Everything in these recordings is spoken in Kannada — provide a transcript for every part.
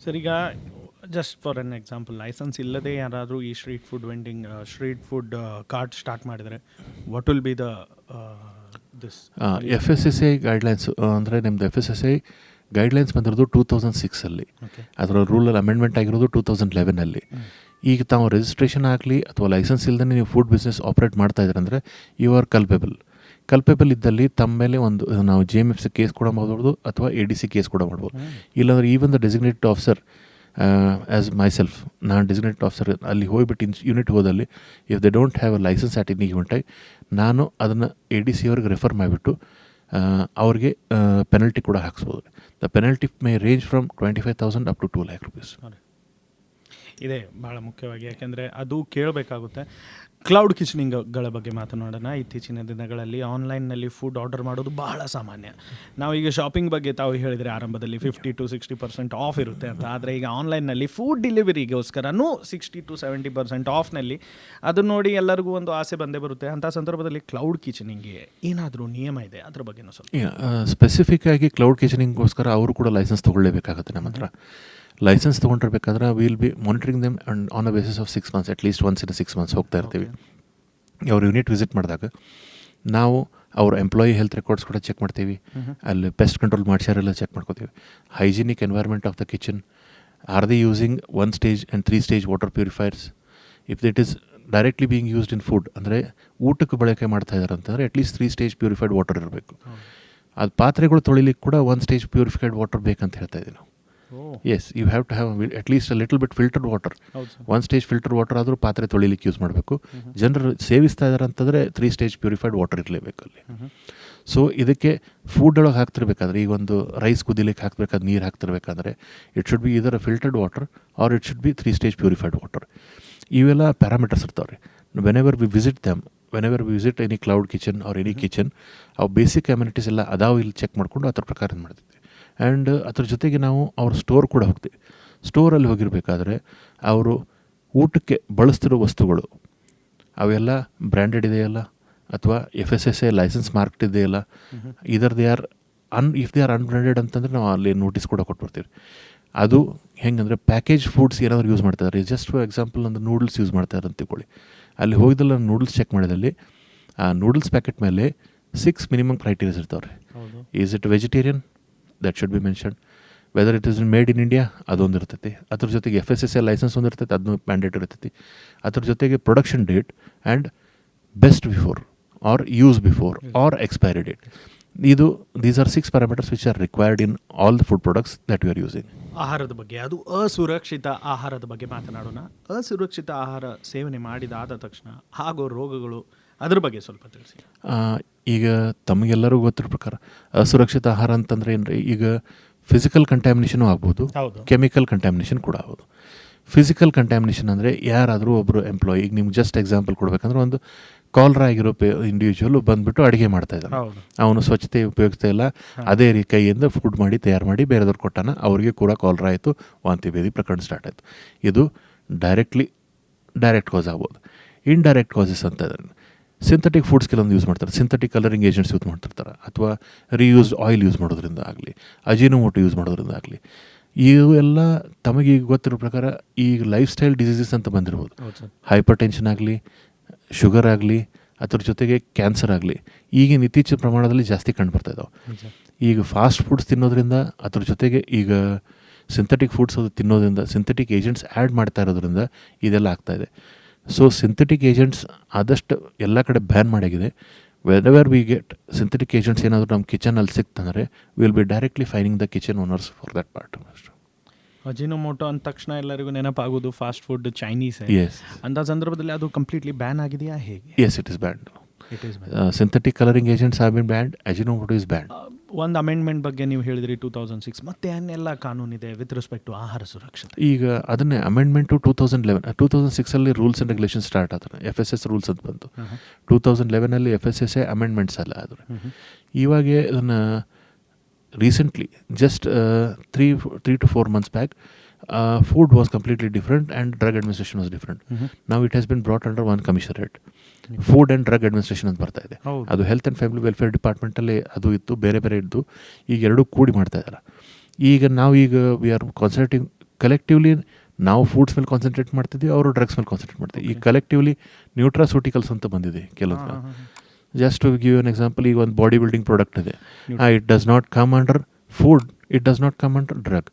ಸರ್ ಈಗ just for an example license ಇಲ್ಲದೆ ಯಾರಾದರೂ ಈ ಸ್ಟ್ರೀಟ್ ಫುಡ್ ಕಾರ್ಟ್ ಸ್ಟಾರ್ಟ್ ಮಾಡಿದರೆ what will be the this FSSAI guidelines ಅಂದರೆ ನಿಮ್ಮದು FSSAI ಗೈಡ್ಲೈನ್ಸ್ ಬಂದಿರೋದು 2006 ಅದರ ರೂಲಲ್ಲಿ ಅಮೆಂಡ್ಮೆಂಟ್ ಆಗಿರೋದು 2011. ಈಗ ತಾವು ರಿಜಿಸ್ಟ್ರೇಷನ್ ಆಗಲಿ ಅಥವಾ ಲೈಸೆನ್ಸ್ ಇಲ್ಲದೆ ನೀವು ಫುಡ್ ಬಿಸ್ನೆಸ್ ಆಪ್ರೇಟ್ ಮಾಡ್ತಾ ಇದ್ದೀರ ಅಂದರೆ ಯು ಆರ್ ಕಲ್ಪೇಬಲ್ ಇದ್ದಲ್ಲಿ ತಮ್ಮ ಮೇಲೆ ಒಂದು ನಾವು JMFC ಕೇಸ್ ಕೂಡ ಮಾಡ್ಬೋದು ಅಥವಾ ADC ಕೇಸ್ ಕೂಡ ಮಾಡ್ಬೋದು. ಇಲ್ಲಾಂದರೆ even the designated officer as myself ನಾನು ಡೆಸಿಗ್ನೇಟೆಡ್ ಆಫೀಸರ್ ಅಲ್ಲಿ ಹೋಗ್ಬಿಟ್ಟು ಯೂನಿಟ್ ಹೋದಲ್ಲಿ if they don't have a licence at in event ನಾನು ಅದನ್ನು ADC ಅವ್ರಿಗೆ ರೆಫರ್ ಮಾಡಿಬಿಟ್ಟು ಅವ್ರಿಗೆ ಪೆನಲ್ಟಿ ಕೂಡ ಹಾಕ್ಸ್ಬೋದು. The penalty may range from 25,000 up to 2 lakh rupees. ಇದೆ ಭಾಳ ಮುಖ್ಯವಾಗಿ, ಯಾಕೆಂದರೆ ಅದು ಕೇಳಬೇಕಾಗುತ್ತೆ. ಕ್ಲೌಡ್ ಕಿಚನಿಂಗ್ಗಳ ಬಗ್ಗೆ ಮಾತನಾಡೋಣ. ಇತ್ತೀಚಿನ ದಿನಗಳಲ್ಲಿ ಆನ್ಲೈನ್ನಲ್ಲಿ ಫುಡ್ ಆರ್ಡರ್ ಮಾಡೋದು ಬಹಳ ಸಾಮಾನ್ಯ. ನಾವೀಗ ಶಾಪಿಂಗ್ ಬಗ್ಗೆ ತಾವು ಹೇಳಿದರೆ ಆರಂಭದಲ್ಲಿ 50 to 60% ಆಫ್ ಇರುತ್ತೆ ಅಂತ, ಆದರೆ ಈಗ ಆನ್ಲೈನ್ನಲ್ಲಿ ಫುಡ್ ಡೆಲಿವರಿಗೋಸ್ಕರನೂ 60 to 70% ಆಫ್ನಲ್ಲಿ ಅದನ್ನು ನೋಡಿ ಎಲ್ಲರಿಗೂ ಒಂದು ಆಸೆ ಬಂದೇ ಬರುತ್ತೆ. ಅಂಥ ಸಂದರ್ಭದಲ್ಲಿ ಕ್ಲೌಡ್ ಕಿಚನಿಂಗ್ಗೆ ಏನಾದರೂ ನಿಯಮ ಇದೆ, ಅದ್ರ ಬಗ್ಗೆ ಸ್ವಲ್ಪ ಸ್ಪೆಸಿಫಿಕ್ ಆಗಿ ಕ್ಲೌಡ್ ಕಿಚನಿಂಗ್ಗೋಸ್ಕರ ಅವರು ಕೂಡ ಲೈಸೆನ್ಸ್ ತೊಗೊಳ್ಳೇಬೇಕಾಗುತ್ತೆ. ನಮ್ಮ ಹತ್ರ ಲೈಸೆನ್ಸ್ ತೊಗೊಂಡಿರ್ಬೇಕಾದ್ರೆ will be monitoring them and on a basis of 6 months, at least once in 6 months ಹೋಗ್ತಾ ಇರ್ತೀವಿ. ಅವ್ರ ಯೂನಿಟ್ ವಿಸಿಟ್ ಮಾಡಿದಾಗ ನಾವು ಅವ್ರ ಎಂಪ್ಲಾಯಿ ಹೆಲ್ತ್ ರೆಕಾರ್ಡ್ಸ್ ಕೂಡ ಚೆಕ್ ಮಾಡ್ತೀವಿ. ಅಲ್ಲಿ ಪೆಸ್ಟ್ ಕಂಟ್ರೋಲ್ ಮಾಡ್ಸ್ಯಾರೆಲ್ಲ ಚೆಕ್ ಮಾಡ್ಕೋತೀವಿ. Hygienic environment of the kitchen, R the using 1 stage and 3 stage water purifiers. If it is directly being used in food ಅಂದರೆ ಊಟಕ್ಕೆ ಬಳಕೆ ಮಾಡ್ತಾ ಇದ್ದಾರೆ ಅಂತಂದರೆ ಅಟ್ಲೀಸ್ಟ್ 3 stage ಪ್ಯೂರಿಫೈಡ್ ವಾಟರ್ ಇರಬೇಕು. ಅದು ಪಾತ್ರೆಗಳು ತೊಳಿಲಿಕ್ಕೆ ಕೂಡ 1 stage ಪ್ಯೂರಿಫೈಡ್ ವಾಟರ್ ಬೇಕಂತ ಹೇಳ್ತಾ ಇದ್ದೀವಿ ನಾವು. Yes, you have to have at least a little bit filtered water. 1 stage filter water ಆದರೂ ಪಾತ್ರೆ ತೊಳಿಲಿಕ್ಕೆ ಯೂಸ್ ಮಾಡಬೇಕು. ಜನರು ಸೇವಿಸ್ತಾ ಇದ್ದಾರೆ ಅಂತಂದರೆ 3 stage ಪ್ಯೂರಿಫೈಡ್ ವಾಟರ್ ಇರಲೇಬೇಕು ಅಲ್ಲಿ. ಸೊ ಇದಕ್ಕೆ ಫುಡ್ ಒಳಗೆ ಹಾಕ್ತಿರ್ಬೇಕಾದ್ರೆ ಈಗ ಒಂದು ರೈಸ್ ಕುದಿಲಿಕ್ಕೆ ಹಾಕ್ಬೇಕಾದ್ರೆ ನೀರು ಹಾಕ್ತಿರ್ಬೇಕಾದ್ರೆ it should be either filtered water or it should be 3 stage purified water. ಇವೆಲ್ಲ ಪ್ಯಾರಾಮೀಟರ್ಸ್ ಇರ್ತಾವೆ ರೀ. Whenever we visit any cloud kitchen or any kitchen, ಅವು ಬೇಸಿಕ್ ಅಮ್ಯುನಿಟೀಸ್ ಎಲ್ಲ ಅದಾವು ಇಲ್ಲಿ ಚೆಕ್ ಮಾಡಿಕೊಂಡು ಅದ್ರ ಪ್ರಕಾರ ಮಾಡ್ತೀವಿ. ಆ್ಯಂಡ್ ಅದ್ರ ಜೊತೆಗೆ ನಾವು ಅವ್ರ ಸ್ಟೋರ್ ಕೂಡ ಹೋಗ್ತೀವಿ. ಸ್ಟೋರಲ್ಲಿ ಹೋಗಿರಬೇಕಾದ್ರೆ ಅವರು ಊಟಕ್ಕೆ ಬಳಸ್ತಿರೋ ವಸ್ತುಗಳು ಅವೆಲ್ಲ ಬ್ರ್ಯಾಂಡೆಡ್ ಇದೆಯಲ್ಲ ಅಥವಾ FSSAI ಲೈಸೆನ್ಸ್ ಮಾರ್ಕ್ಡ್ ಇದೆಯಲ್ಲ, either they are if they are unbranded ಅಂತಂದರೆ ನಾವು ಅಲ್ಲಿ ನೋಟಿಸ್ ಕೂಡ ಕೊಟ್ಬಿಡ್ತೀವಿ. ಅದು ಹೆಂಗಂದರೆ ಪ್ಯಾಕೇಜ್ ಫುಡ್ಸ್ ಏನಾದರೂ ಯೂಸ್ ಮಾಡ್ತಾಯಿದ್ದಾರೆ. ಜಸ್ಟ್ ಫಾರ್ ಎಕ್ಸಾಂಪಲ್ ಒಂದು ನೂಡಲ್ಸ್ ಯೂಸ್ ಮಾಡ್ತಾಯಿದ್ದಾರೆ ಅಂತ ತಿಳ್ಕೊಳ್ಳಿ. ಅಲ್ಲಿ ಹೋಗಿದ್ದಲ್ಲಿ ನಾನು ನೂಡಲ್ಸ್ ಚೆಕ್ ಮಾಡಿದಲ್ಲಿ ಆ ನೂಡಲ್ಸ್ ಪ್ಯಾಕೆಟ್ ಮೇಲೆ 6 ಮಿನಿಮಮ್ ಕ್ರೈಟೀರಿಯಾಸ್ ಇರ್ತಾವೆ ರೀ. Is it vegetarian, that should be mentioned. Whether it is made in India, ಅದೊಂದು ಇರ್ತೈತಿ. ಅದ್ರ ಜೊತೆಗೆ FSSAI ಲೈಸೆನ್ಸ್ ಒಂದು ಇರ್ತೈತೆ, ಅದನ್ನು ಮ್ಯಾಂಡೇಟ್ ಇರ್ತೈತಿ. ಅದ್ರ ಜೊತೆಗೆ production date and best before or use before or expiry date. These are 6 parameters which are required in all the food products that we are using. ಆಹಾರದ ಬಗ್ಗೆ, ಅದು ಅಸುರಕ್ಷಿತ ಆಹಾರದ ಬಗ್ಗೆ ಮಾತನಾಡೋಣ. ಅಸುರಕ್ಷಿತ ಆಹಾರ ಸೇವನೆ ಮಾಡಿದಾದ ತಕ್ಷಣ ಆಗೋ ರೋಗಗಳು, ಅದ್ರ ಬಗ್ಗೆ ಸ್ವಲ್ಪ ತಿಳಿಸಿ. ಈಗ ತಮಗೆಲ್ಲರೂ ಗೊತ್ತಿರೋ ಪ್ರಕಾರ ಅಸುರಕ್ಷಿತ ಆಹಾರ ಅಂತಂದರೆ ಏನು ರೀ, ಈಗ ಫಿಸಿಕಲ್ ಕಂಟ್ಯಾಮಿನೇಷನು ಆಗ್ಬೋದು, ಕೆಮಿಕಲ್ ಕಂಟ್ಯಾಮಿನೇಷನ್ ಕೂಡ ಆಗ್ಬೋದು. ಫಿಸಿಕಲ್ ಕಂಟ್ಯಾಮಿನೇಷನ್ ಅಂದರೆ ಯಾರಾದರೂ ಒಬ್ಬರು ಎಂಪ್ಲಾಯಿ, ಈಗ ನಿಮ್ಗೆ ಜಸ್ಟ್ ಎಕ್ಸಾಂಪಲ್ ಕೊಡಬೇಕಂದ್ರೆ ಒಂದು ಕಾಲರಾ ಆಗಿರೋ ಇಂಡಿವಿಜುವಲ್ ಬಂದುಬಿಟ್ಟು ಅಡುಗೆ ಮಾಡ್ತಾಯಿದ್ದಾನೆ, ಅವನು ಸ್ವಚ್ಛತೆ ಉಪಯೋಗಿಸ್ತಾ ಇಲ್ಲ, ಅದೇ ಕೈಯಿಂದ ಫುಡ್ ಮಾಡಿ ತಯಾರು ಮಾಡಿ ಬೇರೆದವ್ರು ಕೊಟ್ಟಾನ, ಅವ್ರಿಗೆ ಕೂಡ ಕಾಲರಾ ಆಯಿತು, ವಾಂತಿ ಭೇದಿ ಪ್ರಕರಣ ಸ್ಟಾರ್ಟ್ ಆಯಿತು. ಇದು ಡೈರೆಕ್ಟ್ ಕಾಸ್ ಆಗ್ಬೋದು. ಇಂಡೈರೆಕ್ಟ್ ಕಾಸಸ್ ಅಂತ ಇದೆ. ಸಿಂಥೆಟಿಕ್ ಫುಡ್ಸ್ ಕೆಲವೊಂದು ಯೂಸ್ ಮಾಡ್ತಾರೆ, ಸಿಂಥೆಟಿಕ್ ಕಲರಿಂಗ್ ಏಜೆಂಟ್ಸ್ ಯೂಸ್ ಮಾಡ್ತಿರ್ತಾರೆ, ಅಥವಾ ರೀಯೂಸ್ಡ್ ಆಯಿಲ್ ಯೂಸ್ ಮಾಡೋದ್ರಿಂದ ಆಗಲಿ, ಅಜಿನೋಮೋಟೊ ಯೂಸ್ ಮಾಡೋದ್ರಿಂದ ಆಗಲಿ. ಇವೆಲ್ಲ ತಮಗೀಗ ಗೊತ್ತಿರೋ ಪ್ರಕಾರ ಈಗ ಲೈಫ್ ಸ್ಟೈಲ್ ಡಿಸೀಸಸ್ ಅಂತ ಬಂದಿರ್ಬೋದು. ಹೈಪರ್ ಟೆನ್ಷನ್ ಆಗಲಿ, ಶುಗರ್ ಆಗಲಿ, ಅದ್ರ ಜೊತೆಗೆ ಕ್ಯಾನ್ಸರ್ ಆಗಲಿ ಈಗಿನ ಇತ್ತೀಚಿನ ಪ್ರಮಾಣದಲ್ಲಿ ಜಾಸ್ತಿ ಕಂಡುಬರ್ತಾ ಇದ್ದಾವೆ. ಈಗ ಫಾಸ್ಟ್ ಫುಡ್ಸ್ ತಿನ್ನೋದ್ರಿಂದ, ಅದ್ರ ಜೊತೆಗೆ ಈಗ ಸಿಂಥೆಟಿಕ್ ಫುಡ್ಸ್ ಅದು ತಿನ್ನೋದ್ರಿಂದ, ಸಿಂಥೆಟಿಕ್ ಏಜೆಂಟ್ಸ್ ಆ್ಯಡ್ ಮಾಡ್ತಾ ಇರೋದ್ರಿಂದ ಇದೆಲ್ಲ ಆಗ್ತಾಯಿದೆ. ಸೊ ಸಿಂಥೆಟಿಕ್ ಏಜೆಂಟ್ಸ್ ಆದಷ್ಟು ಎಲ್ಲ ಕಡೆ ಬ್ಯಾನ್ ಮಾಡಾಗಿದೆ. Whatever we get synthetic agents ಏನಾದರೂ ನಮ್ಮ ಕಿಚನಲ್ಲಿ ಸಿಕ್ತಂದರೆ will be directly fining the kitchen owners for that part. Ajinomoto ಅಂದ ತಕ್ಷಣ ಎಲ್ಲರಿಗೂ ನೆನಪಾಗೋದು ಫಾಸ್ಟ್ ಫುಡ್, ಚೈನೀಸ್. ಎಸ್, ಅಂಥ ಸಂದರ್ಭದಲ್ಲಿ ಅದು ಕಂಪ್ಲೀಟ್ಲಿ ಬ್ಯಾನ್ ಆಗಿದೆಯಾ ಹೇಗೆ? Yes, it is banned. Synthetic colouring agents have been banned, Ajinomoto is banned. ಒಂದು ಅಮೆಂಡ್ಮೆಂಟ್ ಬಗ್ಗೆ ನೀವು ಹೇಳಿದ್ರಿ 2006, ಮತ್ತೆ ಏನೆಲ್ಲ ಕಾನೂನಿದೆ ವಿತ್ ರೆಸ್ಪೆಕ್ಟ್ ಟು ಆಹಾರ ಸುರಕ್ಷತೆ? ಈಗ ಅದನ್ನೇ amendment 2006 rules and regulation start ಆದ್ರೆ FSS ರೂಲ್ಸ್ ಅಂತ ಬಂತು. 2011 FSSAI ಅಮೆಂಡ್ಮೆಂಟ್ಸ್ ಎಲ್ಲ ಆದರು. ಇವಾಗ ಅದನ್ನು recently just 3 to 4 months back food was completely different and drug administration was different. Now it has been brought under one commissionerate. Food and drug administration ಅಂತ ಬರ್ತಾ ಇದೆ. ಅದು ಹೆಲ್ತ್ ಆ್ಯಂಡ್ ಫ್ಯಾಮಿಲಿ ವೆಲ್ಫೇರ್ ಡಿಪಾರ್ಟ್ಮೆಂಟಲ್ಲಿ ಅದು ಇತ್ತು, ಬೇರೆ ಬೇರೆ ಇದ್ದು ಈಗ ಎರಡೂ ಕೂಡಿ ಮಾಡ್ತಾ ಇದ್ದಾರೆ. ಈಗ ವಿ ಆರ್ ಕಲೆಕ್ಟಿವ್ಲಿ ನಾವು ಫುಡ್ಸ್ ಮೇಲೆ ಕಾನ್ಸಂಟ್ರೇಟ್ ಮಾಡ್ತಿದ್ವಿ, ಅವರು ಡ್ರಗ್ಸ್ ಮೇಲೆ ಕಾನ್ಸಂಟ್ರೇಟ್ ಮಾಡ್ತೀವಿ. ಈ ಕಲೆಕ್ಟಿವ್ಲಿ ನ್ಯೂಟ್ರಾಸೂಟಿಕಲ್ಸ್ ಅಂತ ಬಂದಿದೆ ಕೆಲವೊಂದು. Just to give an example, ಈಗ ಒಂದು ಬಾಡಿ ಬಿಲ್ಡಿಂಗ್ ಪ್ರಾಡಕ್ಟ್ ಇದೆ, it does not come under food, it does not come under drug.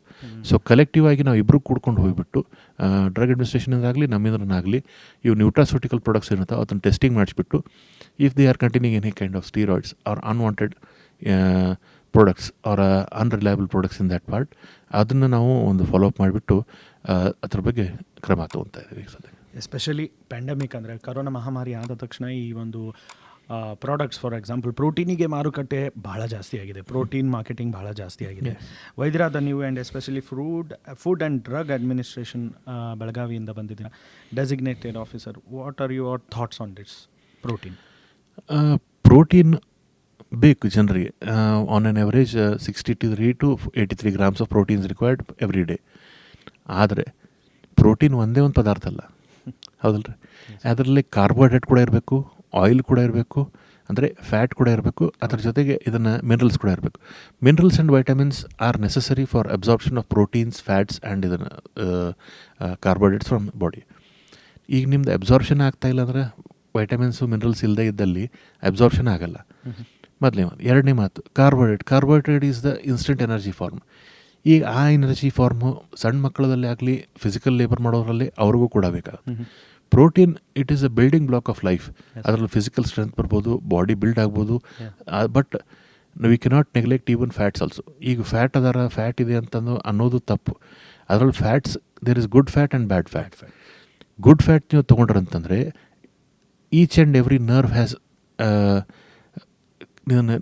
So collective ಆಗಿ ನಾವು ಇಬ್ಬರು ಕೂಡ್ಕೊಂಡು ಹೋಗಿಬಿಟ್ಟು ಡ್ರಗ್ ಅಡ್ಮಿನಿಸ್ಟ್ರೇಷನ್ದಾಗಲಿ ನಮ್ಮಿಂದನಾಗಲಿ ಇವು ನ್ಯೂಟ್ರಾಸೂಟಿಕಲ್ ಪ್ರಾಡಕ್ಟ್ಸ್ ಏನಿರ್ತಾವೆ ಅದನ್ನು ಟೆಸ್ಟಿಂಗ್ ಮಾಡಿಸ್ಬಿಟ್ಟು if they are continuing any kind of steroids or unwanted products or unreliable products in that part, ಅದನ್ನು ನಾವು ಒಂದು ಫಾಲೋಅಪ್ ಮಾಡಿಬಿಟ್ಟು ಅದ್ರ ಬಗ್ಗೆ ಕ್ರಮ ತೊಗೊತಾ ಇದ್ದೀವಿ ಸದ್ಯ. ಎಸ್ಪೆಷಲಿ ಪ್ಯಾಂಡಮಿಕ್ ಅಂದರೆ ಕರೋನಾ ಮಹಾಮಾರಿ ಆದ ತಕ್ಷಣ ಈ ಒಂದು ಪ್ರಾಡಕ್ಟ್ಸ್, ಫಾರ್ ಎಕ್ಸಾಂಪಲ್ ಪ್ರೋಟೀನಿಗೆ ಮಾರುಕಟ್ಟೆ ಬಹಳ ಜಾಸ್ತಿ ಆಗಿದೆ, ಪ್ರೋಟೀನ್ ಮಾರ್ಕೆಟಿಂಗ್ ಬಹಳ ಜಾಸ್ತಿ ಆಗಿದೆ. ವೈದ್ಯರಾದ ನೀವು and especially food and drug administration ಬೆಳಗಾವಿಯಿಂದ ಬಂದಿದ್ದೀರಾ, designated officer. What are your thoughts on this protein? Protein ಬೇಕು ಜನರಿಗೆ. On on average 63 to 83 grams of proteins required every day. ಆದರೆ ಪ್ರೋಟೀನ್ ಒಂದೇ ಒಂದು ಪದಾರ್ಥ ಅಲ್ಲ, ಹೌದಲ್ಲ ರೀ. ಅದರಲ್ಲಿ ಕಾರ್ಬೋಹೈಡ್ರೇಟ್ ಕೂಡ ಇರಬೇಕು, ಆಯಿಲ್ ಕೂಡ ಇರಬೇಕು, ಅಂದರೆ ಫ್ಯಾಟ್ ಕೂಡ ಇರಬೇಕು, ಅದರ ಜೊತೆಗೆ ಇದನ್ನು ಮಿನರಲ್ಸ್ ಕೂಡ ಇರಬೇಕು. Minerals and vitamins are necessary for absorption of proteins, fats and ಇದನ್ನು ಕಾರ್ಬೋಹೈಡ್ರೇಟ್ಸ್ ಫ್ರಮ್ ಬಾಡಿ. ಈಗ ನಿಮ್ದು ಅಬ್ಸಾರ್ಪ್ಷನ್ ಆಗ್ತಾಯಿಲ್ಲ ಅಂದರೆ ವೈಟಮಿನ್ಸು ಮಿನರಲ್ಸ್ ಇಲ್ಲದೇ ಇದ್ದಲ್ಲಿ ಅಬ್ಸಾರ್ಪ್ಷನ್ ಆಗಲ್ಲ. ಮೊದಲನೇ ಮಾತು. ಎರಡನೇ ಮಾತು, carbohydrate is the instant energy form. ಈಗ ಆ ಎನರ್ಜಿ ಫಾರ್ಮು ಸಣ್ಣ ಮಕ್ಕಳಲ್ಲಿ ಆಗಲಿ ಫಿಸಿಕಲ್ ಲೇಬರ್ ಮಾಡೋರಲ್ಲಿ ಅವ್ರಿಗೂ ಕೂಡ ಬೇಕಾಗುತ್ತೆ. Protein it is a building block of life. ಅದರಲ್ಲಿ ಫಿಸಿಕಲ್ ಸ್ಟ್ರೆಂತ್ ಬರ್ಬೋದು, ಬಾಡಿ ಬಿಲ್ಡ್ ಆಗ್ಬೋದು, but we cannot neglect even fats also. ಈಗ ಫ್ಯಾಟ್ ಇದೆ ಅಂತಂದು ಅನ್ನೋದು ತಪ್ಪು. ಅದರಲ್ಲಿ fats, there is good fat and bad fat. Good fat ನೀವು ತೊಗೊಂಡ್ರಂತಂದರೆ each and every nerve has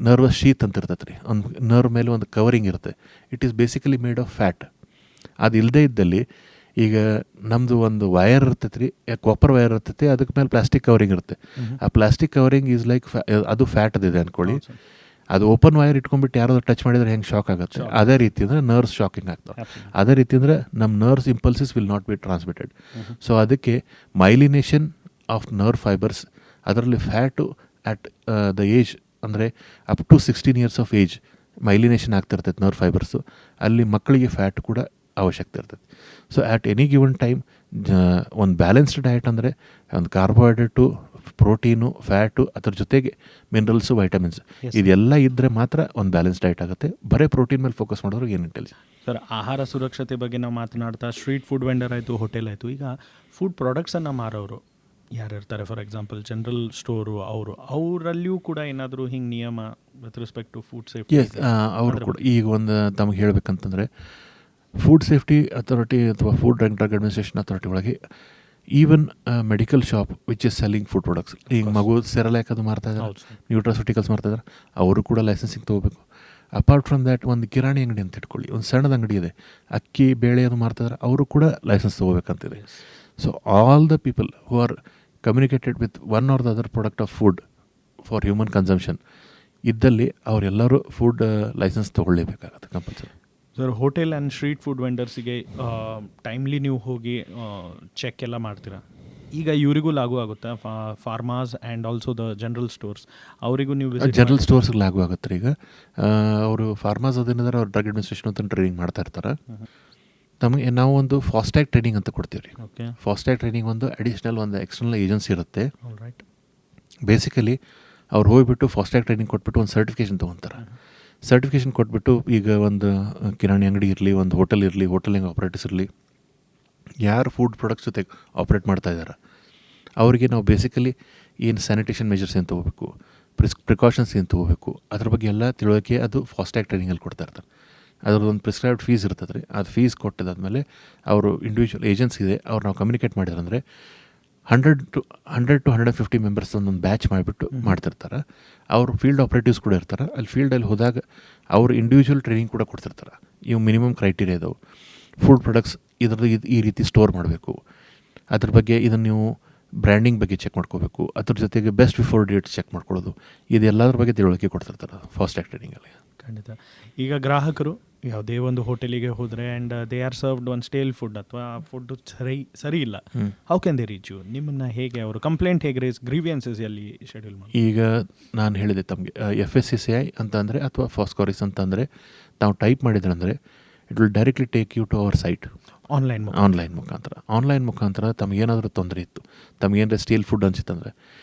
nervous sheath ಅಂತ ಇರ್ತೈತೆ ರೀ. ಒಂದು ನರ್ವ್ ಮೇಲೆ ಒಂದು ಕವರಿಂಗ್ ಇರುತ್ತೆ. It is basically made of fat. ಅದು ಇಲ್ಲದೇ ಇದ್ದಲ್ಲಿ, ಈಗ ನಮ್ಮದು ಒಂದು ವಯರ್ ಇರ್ತೈತೆ ರೀ, ಕಾಪರ್ ವಯರ್ ಇರ್ತೈತೆ, ಅದಕ್ಕೆ ಮೇಲೆ ಪ್ಲಾಸ್ಟಿಕ್ ಕವರಿಂಗ್ ಇರುತ್ತೆ. ಆ ಪ್ಲಾಸ್ಟಿಕ್ ಕವರಿಂಗ್ ಈಸ್ ಲೈಕ್ ಅದು ಫ್ಯಾಟ್ ಅದಿದೆ ಅಂದ್ಕೊಳ್ಳಿ. ಅದು ಓಪನ್ ವೈರ್ ಇಟ್ಕೊಂಡ್ಬಿಟ್ಟು ಯಾರಾದ್ರೂ ಟಚ್ ಮಾಡಿದರೆ ಹೆಂಗೆ ಶಾಕ್ ಆಗುತ್ತೆ, ಅದೇ ರೀತಿ ಅಂದರೆ ನರ್ವ್ಸ್ ಶಾಕಿಂಗ್ ಆಗ್ತವೆ. ಅದೇ ರೀತಿ ಅಂದರೆ ನಮ್ಮ nerves impulses will not be transmitted. So ಅದಕ್ಕೆ ಮೈಲಿನೇಷನ್ ಆಫ್ ನರ್ವ್ ಫೈಬರ್ಸ್, ಅದರಲ್ಲಿ ಫ್ಯಾಟು ಅಟ್ ದ ಏಜ್ ಅಂದರೆ up to 16 years of age myelination ಆಗ್ತಿರ್ತೈತೆ ನರ್ವ್ ಫೈಬರ್ಸು. ಅಲ್ಲಿ ಮಕ್ಕಳಿಗೆ ಫ್ಯಾಟ್ ಕೂಡ ಅವಶ್ಯಕತೆ ಇರ್ತೈತೆ. So at any given time ಒಂದು ಬ್ಯಾಲೆನ್ಸ್ಡ್ ಡಯಟ್ ಅಂದರೆ ಒಂದು ಕಾರ್ಬೋಹೈಡ್ರೇಟು, ಪ್ರೋಟೀನು, ಫ್ಯಾಟು, ಅದ್ರ ಜೊತೆಗೆ ಮಿನರಲ್ಸು, ವೈಟಮಿನ್ಸ್, ಇದೆಲ್ಲ ಇದ್ದರೆ ಮಾತ್ರ ಒಂದು ಬ್ಯಾಲೆನ್ಸ್ ಡಯಟ್ ಆಗುತ್ತೆ. ಬರೀ ಪ್ರೋಟೀನ್ ಮೇಲೆ ಫೋಕಸ್ ಮಾಡೋರು ಏನು ಇಂಟೆಲಿಜೆನ್ಸ್. ಸರ್, ಆಹಾರ ಸುರಕ್ಷತೆ ಬಗ್ಗೆ ನಾವು ಮಾತನಾಡ್ತಾ ಸ್ಟ್ರೀಟ್ ಫುಡ್ ವೆಂಡರ್ ಆಯಿತು, ಹೋಟೆಲ್ ಆಯಿತು, ಈಗ ಫುಡ್ ಪ್ರಾಡಕ್ಟ್ಸನ್ನು ಮಾರೋರು ಯಾರಿರ್ತಾರೆ, ಫಾರ್ ಎಕ್ಸಾಂಪಲ್ ಜನರಲ್ ಸ್ಟೋರು, ಅವರಲ್ಲಿಯೂ ಕೂಡ ಏನಾದರೂ ಹಿಂಗೆ ನಿಯಮ with respect to food safety? ಅವರು ಕೂಡ ಈಗ ಒಂದು ತಮಗೆ ಹೇಳಬೇಕಂತಂದರೆ ಫುಡ್ ಸೇಫ್ಟಿ ಅಥಾರಿಟಿ ಅಥವಾ food and drug administration authority ಒಳಗೆ even medical shop which is selling food products, ಈಗ ಮಗು ಸೆರಲ್ಯಾಕ್ ಅದು ಮಾರ್ತಾಯಿದ್ದಾರೆ, ನ್ಯೂಟ್ರಾಸೂಟಿಕಲ್ಸ್ ಮಾರ್ತಾಯಿದ್ದಾರೆ, ಅವರು ಕೂಡ ಲೈಸೆನ್ಸಿಂಗ್ ತೊಗೋಬೇಕು. ಅಪಾರ್ಟ್ ಫ್ರಮ್ ದ್ಯಾಟ್ ಒಂದು ಕಿರಾಣಿ ಅಂಗಡಿ ಅಂತ ಇಟ್ಕೊಳ್ಳಿ, ಒಂದು ಸಣ್ಣದ ಅಂಗಡಿ ಇದೆ, ಅಕ್ಕಿ ಬೇಳೆ ಅದು ಮಾರ್ತಾಯಿದ್ದಾರೆ, ಅವರು ಕೂಡ ಲೈಸೆನ್ಸ್ ತೊಗೋಬೇಕಂತಿದೆ. So all the people who are communicated with one or the other product of food for human consumption ಇದ್ದಲ್ಲಿ ಅವರೆಲ್ಲರೂ ಫುಡ್ ಲೈಸೆನ್ಸ್ ತೊಗೊಳ್ಳೇಬೇಕಾಗತ್ತೆ compulsory. Sir, hotel and street food ವೆಂಡರ್ಸಿಗೆ ಟೈಮ್ಲಿ ನೀವು ಹೋಗಿ ಚೆಕ್ ಎಲ್ಲ ಮಾಡ್ತೀರಾ? ಈಗ ಇವರಿಗೂ ಲಾಗು ಆಗುತ್ತಾ, pharmas and also the general stores, ಅವರಿಗೂ ನೀವು ಜನರಲ್ ಸ್ಟೋರ್ಸ್ಗೆ ಲಾಗು ಆಗುತ್ತೆ. ಈಗ ಅವರು ಫಾರ್ಮಾಸ್ ಅದೇನಿದ್ದಾರೆ ಅವ್ರು ಡ್ರಗ್ ಅಡ್ಮಿನಿಸ್ಟ್ರೇಷನ್ ಅಂತ ಟ್ರೈನಿಂಗ್ ಮಾಡ್ತಾ ಇರ್ತಾರೆ. ನಮಗೆ ನಾವು ಒಂದು ಫಾಸ್ಟ್ಯಾಗ್ ಟ್ರೈನಿಂಗ್ ಅಂತ ಕೊಡ್ತೀವಿ ರೀ. ಫಾಸ್ಟ್ಯಾಗ್ ಟ್ರೈನಿಂಗ್ ಒಂದು ಅಡಿಷ್ನಲ್ ಒಂದು ಎಕ್ಸ್ಟರ್ನಲ್ ಏಜೆನ್ಸಿ ಇರುತ್ತೆ. ಬೇಸಿಕಲಿ ಅವ್ರು ಹೋಗಿಬಿಟ್ಟು ಫಾಸ್ಟ್ಯಾಗ್ ಟ್ರೈನಿಂಗ್ ಕೊಟ್ಬಿಟ್ಟು ಒಂದು ಸರ್ಟಿಫಿಕೇಷನ್ ತೊಗೊತಾರೆ. ಸರ್ಟಿಫಿಕೇಷನ್ ಕೊಟ್ಬಿಟ್ಟು ಈಗ ಒಂದು ಕಿರಾಣಿ ಅಂಗಡಿ ಇರಲಿ, ಒಂದು ಹೋಟೆಲ್ ಇರಲಿ, ಹೋಟೆಲಿಂಗ್ ಆಪ್ರೇಟರ್ಸ್ ಇರಲಿ, ಯಾರು ಫುಡ್ ಪ್ರಾಡಕ್ಟ್ಸ್ ಜೊತೆ ಆಪ್ರೇಟ್ ಮಾಡ್ತಾ ಇದ್ದಾರೆ ಅವರಿಗೆ ನಾವು ಬೇಸಿಕಲಿ ಏನು ಸ್ಯಾನಿಟೇಷನ್ ಮೆಜರ್ಸ್ ಏನು ತೊಗೋಬೇಕು, ಪ್ರಿಕಾಷನ್ಸ್ ಏನು ತೊಗೋಬೇಕು, ಅದ್ರ ಬಗ್ಗೆ ಎಲ್ಲ ತಿಳುವಳಿಕೆ ಅದು ಫಾಸ್ಟ್ಯಾಗ್ ಟ್ರೈನಿಂಗಲ್ಲಿ ಕೊಡ್ತಾ ಇರ್ತಾರೆ. ಅದರದ್ದೊಂದು ಪ್ರಿಸ್ಕ್ರೈಬ್ಡ್ ಫೀಸ್ ಇರ್ತದೆ ರೀ. ಅದು ಫೀಸ್ ಕೊಟ್ಟಿದ್ದಾದಮೇಲೆ ಅವರು ಇಂಡಿವಿಜುವಲ್ ಏಜೆನ್ಸಿ ಇದೆ, ಅವ್ರು ನಾವು ಕಮ್ಯುನಿಕೇಟ್ ಮಾಡಿದ್ರಂದರೆ 100 to 150 ಮೆಂಬರ್ಸ್ ಒಂದೊಂದು ಬ್ಯಾಚ್ ಮಾಡಿಬಿಟ್ಟು ಮಾಡ್ತಿರ್ತಾರೆ. ಅವರು ಫೀಲ್ಡ್ ಆಪ್ರೇಟಿವ್ಸ್ ಕೂಡ ಇರ್ತಾರೆ. ಅಲ್ಲಿ ಫೀಲ್ಡಲ್ಲಿ ಹೋದಾಗ ಅವರು ಇಂಡಿವಿಜುವಲ್ ಟ್ರೈನಿಂಗ್ ಕೂಡ ಕೊಡ್ತಿರ್ತಾರೆ. ಇವು ಮಿನಿಮಮ್ ಕ್ರೈಟೀರಿಯಾ ಇದಾವೆ. ಫುಡ್ ಪ್ರಾಡಕ್ಟ್ಸ್ ಇದ್ರದ್ದು ಈ ರೀತಿ ಸ್ಟೋರ್ ಮಾಡಬೇಕು, ಅದ್ರ ಬಗ್ಗೆ ಇದನ್ನು ನೀವು ಬ್ರ್ಯಾಂಡಿಂಗ್ ಬಗ್ಗೆ ಚೆಕ್ ಮಾಡ್ಕೋಬೇಕು, ಅದ್ರ ಜೊತೆಗೆ ಬೆಸ್ಟ್ ಬಿಫೋರ್ ಡೇಟ್ ಚೆಕ್ ಮಾಡ್ಕೊಳ್ಳೋದು, ಇದೆಲ್ಲದ್ರ ಬಗ್ಗೆ ತಿಳುವಳಿಕೆ ಕೊಡ್ತಿರ್ತಾರೆ ಫಾಸ್ಟ್ಯಾಗ್ ಟ್ರೈನಿಂಗಲ್ಲಿ. ಖಂಡಿತ. ಈಗ ಗ್ರಾಹಕರು ಯಾವುದೇ ಒಂದು ಹೋಟೆಲಿಗೆ ಹೋದರೆ and they are served on stale food ಅಥವಾ ಫುಡ್ ಸರಿ ಇಲ್ಲ, how can they reach you? ನಿಮ್ಮನ್ನು ಹೇಗೆ ಅವರು ಕಂಪ್ಲೇಂಟ್ ಹೇಗೆ ಗ್ರೀವಿಯನ್ಸಸ್ ಎಲ್ಲಿ ಶೆಡ್ಯೂಲ್ ಮಾಡಿ? ಈಗ ನಾನು ಹೇಳಿದೆ ತಮಗೆ FSSAI ಅಂತಂದರೆ ಅಥವಾ ಫಾಸ್ಕೋರಿಸ್ ಅಂತಂದರೆ ತಾವು ಟೈಪ್ ಮಾಡಿದ್ರಂದರೆ it will directly take you to our site. Online ಮುಖಾಂತರ ತಮಗೇನಾದರೂ ತೊಂದರೆ ಇತ್ತು, ತಮಗೇನಾದ್ರೆ ಸ್ಟೀಲ್ ಫುಡ್ ಅನಿಸಿತ್ತಂದರೆ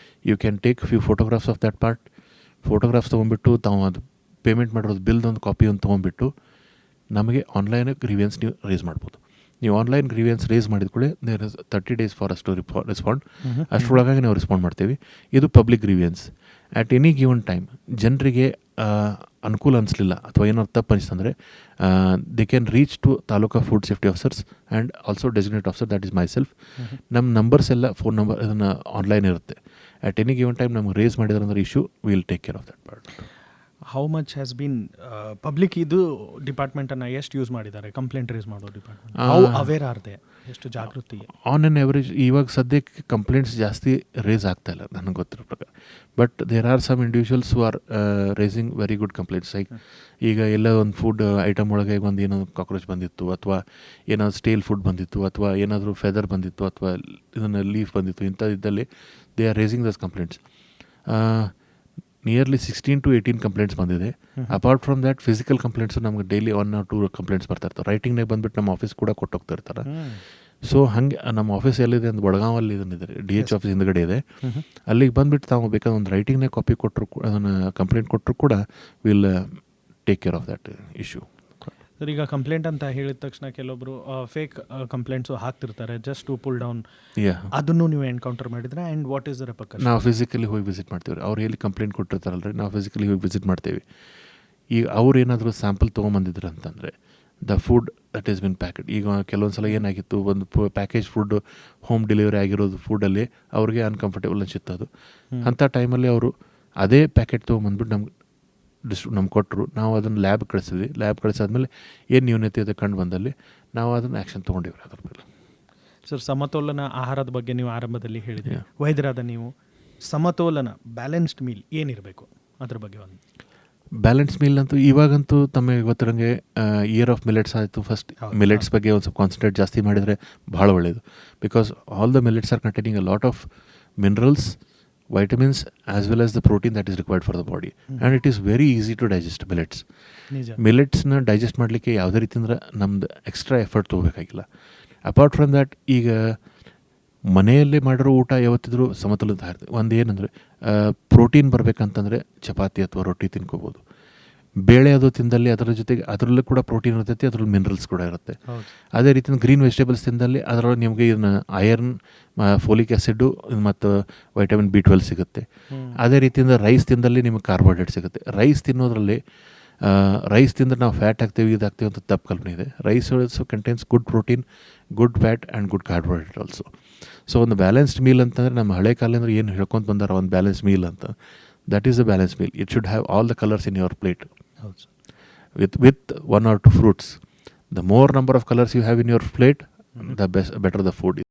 you can take few photographs of that part. Photographs ತೊಗೊಂಡ್ಬಿಟ್ಟು ತಾವು ಅದು ಪೇಮೆಂಟ್ ಮಾಡಿರೋದು ಬಿಲ್ದೊಂದು ಕಾಪಿ ಒಂದು ತೊಗೊಂಡ್ಬಿಟ್ಟು ನಮಗೆ ಆನ್ಲೈನ್ ಗ್ರೀವಿಯನ್ಸ್ ನೀವು ರೇಸ್ ಮಾಡ್ಬೋದು. ನೀವು ಆನ್ಲೈನ್ ಗ್ರೀವಿಯನ್ಸ್ ರೇಸ್ ಮಾಡಿದ ಕೂಡ there is 30 days for us to respond. ಅಷ್ಟರೊಳಗಾಗಿ ನಾವು ರೆಸ್ಪಾಂಡ್ ಮಾಡ್ತೀವಿ. ಇದು public grievance. At any given time ಜನರಿಗೆ ಅನುಕೂಲ ಅನಿಸ್ಲಿಲ್ಲ ಅಥವಾ ಏನಾದ್ರು ತಪ್ಪು ಅನಿಸ್ತಂದರೆ they can reach to taluka food safety officers and also designate officer, that is myself. ನಮ್ಮ ನಂಬರ್ಸ್ ಎಲ್ಲ ಫೋನ್ ನಂಬರ್ ಅದನ್ನು ಆನ್ಲೈನ್ ಇರುತ್ತೆ. ಆ್ಯಟ್ ಎನಿ ಗಿವನ್ ಟೈಮ್ ನಮ್ಗೆ ರೇಸ್ ಮಾಡಿದ್ರೆ ಅಂದ್ರೆ issue will take care of that part. How much has been public ಇದು ಡಿಪಾರ್ಟ್ಮೆಂಟನ್ನು ಎಷ್ಟು ಯೂಸ್ ಮಾಡಿದ್ದಾರೆ ಕಂಪ್ಲೇಂಟ್ ರೇಸ್ ಮಾಡೋ ಡಿಪಾರ್ಟ್ಮೆಂಟ್? ಹೌ ಅವೇರ್ ಆರ್ದೆ, ಎಷ್ಟು ಜಾಗೃತಿ? ಆನ್ ಆನ್ ಎವರೇಜ್ ಇವಾಗ ಸದ್ಯಕ್ಕೆ ಕಂಪ್ಲೇಂಟ್ಸ್ ಜಾಸ್ತಿ ರೇಸ್ ಆಗ್ತಾ ಇಲ್ಲ ನನಗೆ ಗೊತ್ತಿರೋ ಪ್ರಕಾರ. But there are some individuals who are raising very good complaints. Like ಈಗ ಎಲ್ಲ ಒಂದು ಫುಡ್ ಐಟಮ್ ಒಳಗೆ ಒಂದು ಏನಾದ್ರು ಕಾಕ್ರೋಚ್ ಬಂದಿತ್ತು, ಅಥವಾ ಏನಾದ್ರು ಸ್ಟೇಲ್ ಫುಡ್ ಬಂದಿತ್ತು, ಅಥವಾ ಏನಾದರೂ ಫೆದರ್ ಬಂದಿತ್ತು, ಅಥವಾ ಇದನ್ನು ಲೀಫ್ ಬಂದಿತ್ತು, ಇಂಥದ್ದಲ್ಲಿ they are raising thus complaints. Nearly 16 to 18 complaints ಬಂದಿದೆ. Apart from that physical complaints ನಮ್ಗೆ ಡೈಲಿ 1 or 2 ಕಂಪ್ಲೇಂಟ್ಸ್ ಬರ್ತಾ ಇರ್ತಾರೆ. ರೈಟಿಂಗ್ನಾಗ ಬಂದುಬಿಟ್ಟು ನಮ್ಮ ಆಫೀಸ್ ಕೂಡ ಕೊಟ್ಟೋಗ್ತಾ ಇರ್ತಾರೆ. ಸೊ ಹಾಗೆ ನಮ್ಮ ಆಫೀಸ್ ಎಲ್ಲಿದೆ ಅಂತ ಬಡಗಾವಲ್ಲಿ ಇದನ್ನಿದೆ, DH ಆಫೀಸ್ ಹಿಂದ್ಗಡೆ ಇದೆ. ಅಲ್ಲಿಗೆ ಬಂದುಬಿಟ್ಟು ತಾವು ಬೇಕಾದ್ರೆ ಒಂದು ರೈಟಿಂಗ್ನಾಗ ಕಾಪಿ ಕೊಟ್ಟರು, ಅದನ್ನು ಕಂಪ್ಲೇಂಟ್ ಕೊಟ್ಟರು ಕೂಡ will take care of that issue. Sir, ಈಗ ಕಂಪ್ಲೇಂಟ್ ಅಂತ ಹೇಳಿದ ತಕ್ಷಣ ಕೆಲವೊಬ್ರು ಫೇಕ್ ಕಂಪ್ಲೇಂಟ್ಸು ಹಾಕ್ತಿರ್ತಾರೆ ಜಸ್ಟ್ ಟು ಪುಲ್ ಡೌನ್. ಅದನ್ನು ನೀವು ಎನ್ಕೌಂಟರ್ ಮಾಡಿದ್ರೆ and what is the repercussion? ನಾವು ಫಿಸಿಕಲಿ ಹೋಗಿ ವಿಸಿಟ್ ಮಾಡ್ತೀವಿ. ಅವ್ರು ಎಲ್ಲಿ ಕಂಪ್ಲೇಂಟ್ ಕೊಟ್ಟಿರ್ತಾರಲ್ರಿ, ನಾವು ಫಿಸಿಕಲಿ ಹೋಗಿ ವಿಸಿಟ್ ಮಾಡ್ತೀವಿ. ಈಗ ಅವ್ರು ಏನಾದರೂ ಸ್ಯಾಂಪಲ್ ತೊಗೊಂಬಂದಿದ್ರು ಅಂತಂದರೆ the food that is been packed. ಈಗ ಕೆಲವೊಂದು ಸಲ ಏನಾಗಿತ್ತು, ಒಂದು ಪ್ಯಾಕೇಜ್ ಫುಡ್ ಹೋಮ್ ಡೆಲಿವರಿ ಆಗಿರೋದು ಫುಡ್ಡಲ್ಲಿ ಅವ್ರಿಗೆ ಅನ್ಕಂಫರ್ಟೇಬಲ್ ಅನಿಸುತ್ತೆ. ಅದು ಅಂಥ ಟೈಮಲ್ಲಿ ಅವರು ಅದೇ ಪ್ಯಾಕೆಟ್ ತೊಗೊಂಬಂದ್ಬಿಟ್ಟು ನಮ್ಗೆ ಕೊಟ್ಟರು. ನಾವು ಅದನ್ನು ಲ್ಯಾಬ್ ಕಳಿಸಿದ್ವಿ. ಲ್ಯಾಬ್ ಕಳಿಸಾದ್ಮೇಲೆ ಏನು ನ್ಯೂನತೆ ಅದು ಕಂಡು ಬಂದಲ್ಲಿ ನಾವು ಅದನ್ನು ಆ್ಯಕ್ಷನ್ ತೊಗೊಂಡಿವ್ರಿ ಅದ್ರ ಮೇಲೆ. ಸರ್, ಸಮತೋಲನ ಆಹಾರದ ಬಗ್ಗೆ ನೀವು ಆರಂಭದಲ್ಲಿ ಹೇಳಿದ್ರಿ. ವೈದ್ಯರಾದ ನೀವು ಸಮತೋಲನ ಬ್ಯಾಲೆನ್ಸ್ಡ್ ಮೀಲ್ ಏನಿರಬೇಕು ಅದ್ರ ಬಗ್ಗೆ ಒಂದು ಬ್ಯಾಲೆನ್ಸ್ ಮೀಲ್ ಅಂತೂ ಇವಾಗಂತೂ ತಮಗೆ ಗೊತ್ತಿರೋಂಗೆ ಇಯರ್ ಆಫ್ ಮಿಲೆಟ್ಸ್ ಆಯಿತು. ಫಸ್ಟ್ ಮಿಲೆಟ್ಸ್ ಬಗ್ಗೆ ಒಂದು ಸ್ವಲ್ಪ ಕಾನ್ಸಂಟ್ರೇಟ್ ಜಾಸ್ತಿ ಮಾಡಿದರೆ ಭಾಳ ಒಳ್ಳೆಯದು. Because all the millets are containing a lot of minerals, vitamins as well as the protein that is required for the body, and it is very easy to digest ಮಿಲೆಟ್ಸ್ನ ಡೈಜೆಸ್ಟ್ ಮಾಡಲಿಕ್ಕೆ ಯಾವುದೇ ರೀತಿಯಿಂದ ನಮ್ದು ಎಕ್ಸ್ಟ್ರಾ ಎಫರ್ಟ್ ತೊಗೋಬೇಕಾಗಿಲ್ಲ. ಅಪಾರ್ಟ್ ಫ್ರಮ್ ದ್ಯಾಟ್ ಈಗ ಮನೆಯಲ್ಲೇ ಮಾಡಿರೋ ಊಟ ಯಾವತ್ತಿದ್ರೂ ಸಮತೋಲಿತ ಇರ್ತದೆ. ಒಂದು ಏನಂದರೆ ಪ್ರೋಟೀನ್ ಬರಬೇಕಂತಂದರೆ ಚಪಾತಿ ಅಥವಾ ರೊಟ್ಟಿ ತಿನ್ಕೋಬೋದು. ಬೇಳೆ ಅದು ತಿಂದಲ್ಲಿ ಅದರ ಜೊತೆಗೆ ಅದರಲ್ಲೂ ಕೂಡ ಪ್ರೋಟೀನ್ ಇರ್ತೈತಿ, ಅದರಲ್ಲಿ ಮಿನರಲ್ಸ್ ಕೂಡ ಇರುತ್ತೆ. ಅದೇ ರೀತಿ ಗ್ರೀನ್ ವೆಜಿಟೇಬಲ್ಸ್ ತಿಂದಲ್ಲಿ ಅದರೊಳಗೆ ನಿಮಗೆ ಇದನ್ನು ಐರನ್, ಫೋಲಿಕ್ ಆ್ಯಸಿಡ್ಡು ಮತ್ತು ವೈಟಮಿನ್ B12 ಸಿಗುತ್ತೆ. ಅದೇ ರೀತಿಯಿಂದ ರೈಸ್ ತಿಂದಲ್ಲಿ ನಿಮಗೆ ಕಾರ್ಬೋಹೈಡ್ರೇಟ್ ಸಿಗುತ್ತೆ. ರೈಸ್ ತಿನ್ನೋದ್ರಲ್ಲಿ ರೈಸ್ ತಿಂದರೆ ನಾವು ಫ್ಯಾಟ್ ಆಗ್ತೀವಿ, ಇದಾಗ್ತೀವಿ ಅಂತ ತಪ್ಪು ಕಲ್ಪನೆ ಇದೆ. Rice also contains good protein, good fat and good carbohydrate also. So ಒಂದು ಬ್ಯಾಲೆನ್ಸ್ಡ್ ಮೀಲ್ ಅಂತಂದರೆ ನಮ್ಮ ಹಳೆ ಕಾಲದಿಂದ ಏನು ಹೇಳ್ಕೊಂತ ಬಂದಾರ ಒಂದು ಬ್ಯಾಲೆನ್ಸ್ ಮೀಲ್ ಅಂತ, that is a balanced meal. It should have all the colors in your plate with 1 or 2 fruits. The more number of colors you have in your plate, the better the food is.